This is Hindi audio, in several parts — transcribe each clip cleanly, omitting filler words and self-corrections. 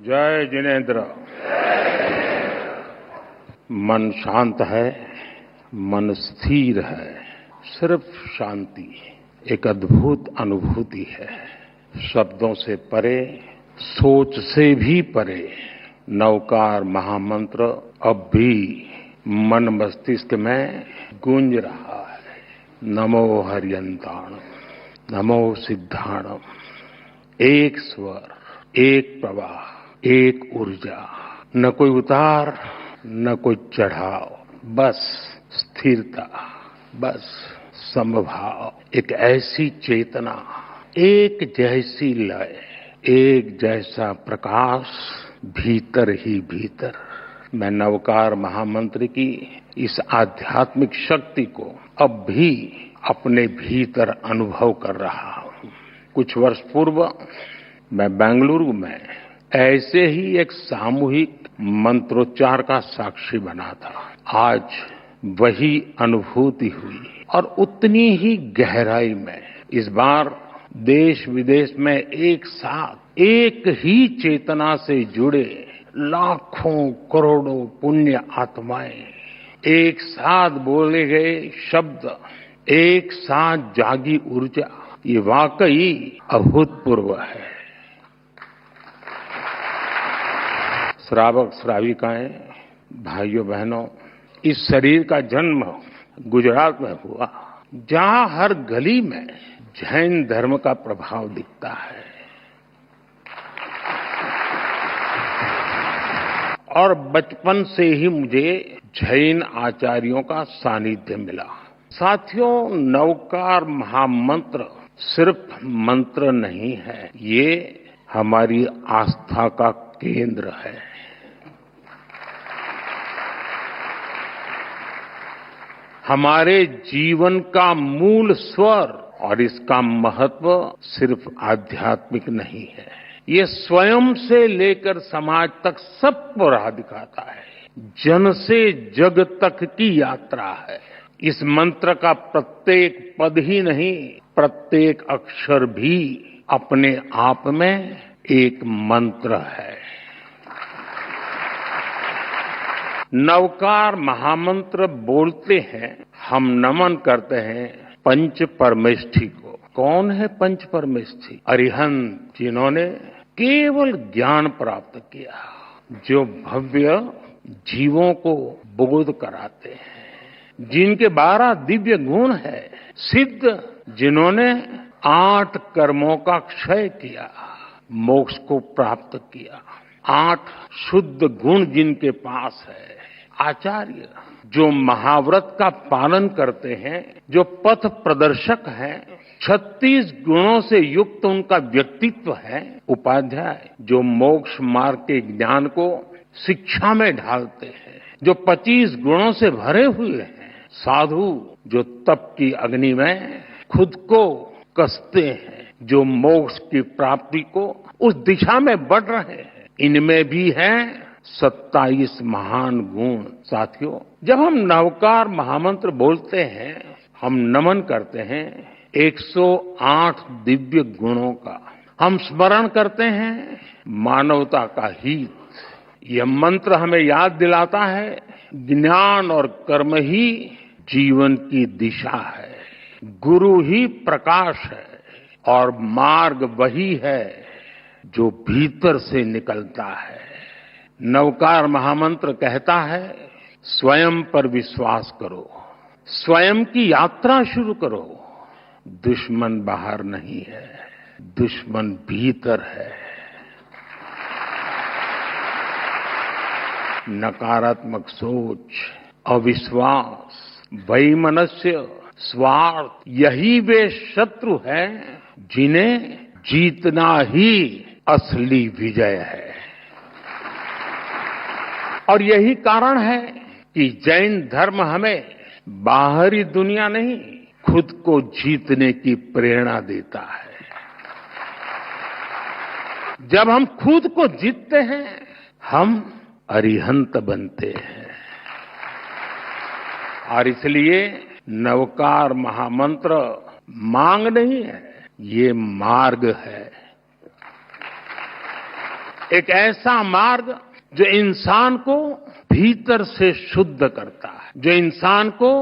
जय जिनेन्द्र। मन शांत है, मन स्थिर है, सिर्फ शांति एक अद्भुत अनुभूति है। शब्दों से परे, सोच से भी परे नवकार महामंत्र अब भी मन मस्तिष्क में गूंज रहा है। नमो हरियंताणम, नमो सिद्धाणम। एक स्वर, एक प्रवाह, एक ऊर्जा, न कोई उतार न कोई चढ़ाव, बस स्थिरता, बस समभाव। एक ऐसी चेतना, एक जैसी लय, एक जैसा प्रकाश भीतर ही भीतर। मैं नवकार महामंत्र की इस आध्यात्मिक शक्ति को अब भी अपने भीतर अनुभव कर रहा हूं। कुछ वर्ष पूर्व मैं बेंगलुरु में ऐसे ही एक सामूहिक मंत्रोच्चार का साक्षी बना था। आज वही अनुभूति हुई और उतनी ही गहराई में इस बार देश विदेश में एक साथ एक ही चेतना से जुड़े लाखों करोड़ों पुण्य आत्माएं, एक साथ बोले गए शब्द, एक साथ जागी ऊर्जा, ये वाकई अभूतपूर्व है। श्रावक श्राविकाएं, भाइयों बहनों, इस शरीर का जन्म गुजरात में हुआ, जहां हर गली में जैन धर्म का प्रभाव दिखता है और बचपन से ही मुझे जैन आचार्यों का सानिध्य मिला। साथियों, नवकार महामंत्र सिर्फ मंत्र नहीं है, ये हमारी आस्था का केंद्र है। हमारे जीवन का मूल स्वर और इसका महत्व सिर्फ आध्यात्मिक नहीं है, ये स्वयं से लेकर समाज तक सबको राह दिखाता है। जन से जग तक की यात्रा है। इस मंत्र का प्रत्येक पद ही नहीं, प्रत्येक अक्षर भी अपने आप में एक मंत्र है। नवकार महामंत्र बोलते हैं, हम नमन करते हैं पंच परमेष्ठी को। कौन है पंच परमेष्ठी? अरिहंत, जिन्होंने केवल ज्ञान प्राप्त किया, जो भव्य जीवों को बोध कराते हैं, जिनके 12 दिव्य गुण है। सिद्ध, जिन्होंने 8 कर्मों का क्षय किया, मोक्ष को प्राप्त किया। 8 शुद्ध गुण जिनके पास है। आचार्य, जो महाव्रत का पालन करते हैं, जो पथ प्रदर्शक हैं, 36 गुणों से युक्त उनका व्यक्तित्व है। उपाध्याय, जो मोक्ष मार्ग के ज्ञान को शिक्षा में ढालते हैं, जो 25 गुणों से भरे हुए हैं। साधु, जो तप की अग्नि में खुद को कसते हैं, जो मोक्ष की प्राप्ति को उस दिशा में बढ़ रहे हैं। इनमें भी है 27 महान गुण। साथियों, जब हम नवकार महामंत्र बोलते हैं, हम नमन करते हैं 108 दिव्य गुणों का। हम स्मरण करते हैं मानवता का हित। यह मंत्र हमें याद दिलाता है, ज्ञान और कर्म ही जीवन की दिशा है, गुरु ही प्रकाश है और मार्ग वही है जो भीतर से निकलता है। नवकार महामंत्र कहता है, स्वयं पर विश्वास करो, स्वयं की यात्रा शुरू करो। दुश्मन बाहर नहीं है, दुश्मन भीतर है। नकारात्मक सोच, अविश्वास, वैमनस्य, स्वार्थ, यही वे शत्रु हैं जिन्हें जीतना ही असली विजय है। और यही कारण है कि जैन धर्म हमें बाहरी दुनिया नहीं, खुद को जीतने की प्रेरणा देता है। जब हम खुद को जीतते हैं, हम अरिहंत बनते हैं। और इसलिए नवकार महामंत्र मांग नहीं है, ये मार्ग है। एक ऐसा मार्ग जो इंसान को भीतर से शुद्ध करता है, जो इंसान को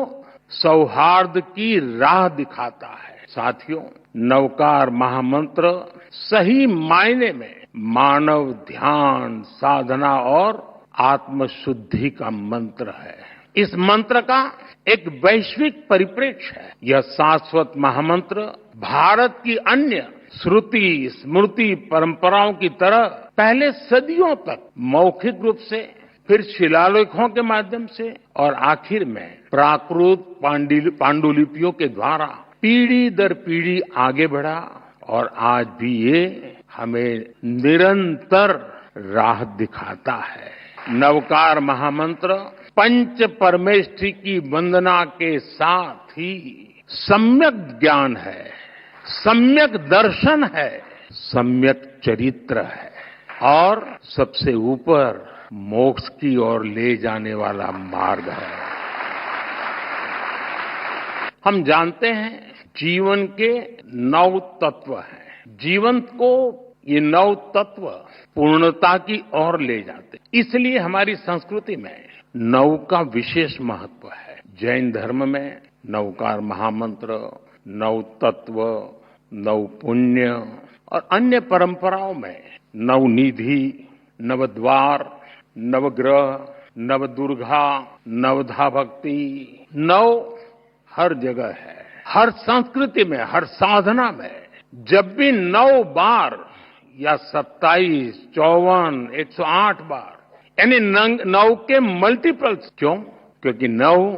सौहार्द की राह दिखाता है। साथियों, नवकार महामंत्र सही मायने में मानव ध्यान, साधना और आत्मशुद्धि का मंत्र है। इस मंत्र का एक वैश्विक परिप्रेक्ष्य है। यह शाश्वत महामंत्र भारत की अन्य श्रुति, स्मृति परंपराओं की तरह पहले सदियों तक मौखिक रूप से, फिर शिलालेखों के माध्यम से और आखिर में प्राकृत पांडुलिपियों के द्वारा पीढ़ी दर पीढ़ी आगे बढ़ा और आज भी ये हमें निरंतर राह दिखाता है। नवकार महामंत्र पंच परमेष्ठी की वंदना के साथ ही सम्यक ज्ञान है, सम्यक दर्शन है, सम्यक चरित्र है और सबसे ऊपर मोक्ष की ओर ले जाने वाला मार्ग है। हम जानते हैं जीवन के 9 तत्व हैं। जीवन को ये 9 तत्व पूर्णता की ओर ले जाते, इसलिए हमारी संस्कृति में 9 का विशेष महत्व है। जैन धर्म में नवकार महामंत्र, 9 तत्व, 9 पुण्य और अन्य परंपराओं में नवनिधि, नवद्वार, नवग्रह, नवदुर्गा, नवधा भक्ति, 9 हर जगह है। हर संस्कृति में, हर साधना में जब भी 9 बार या 27, 54, 108 बार यानी 9 के मल्टीपल्स, क्यों? क्योंकि 9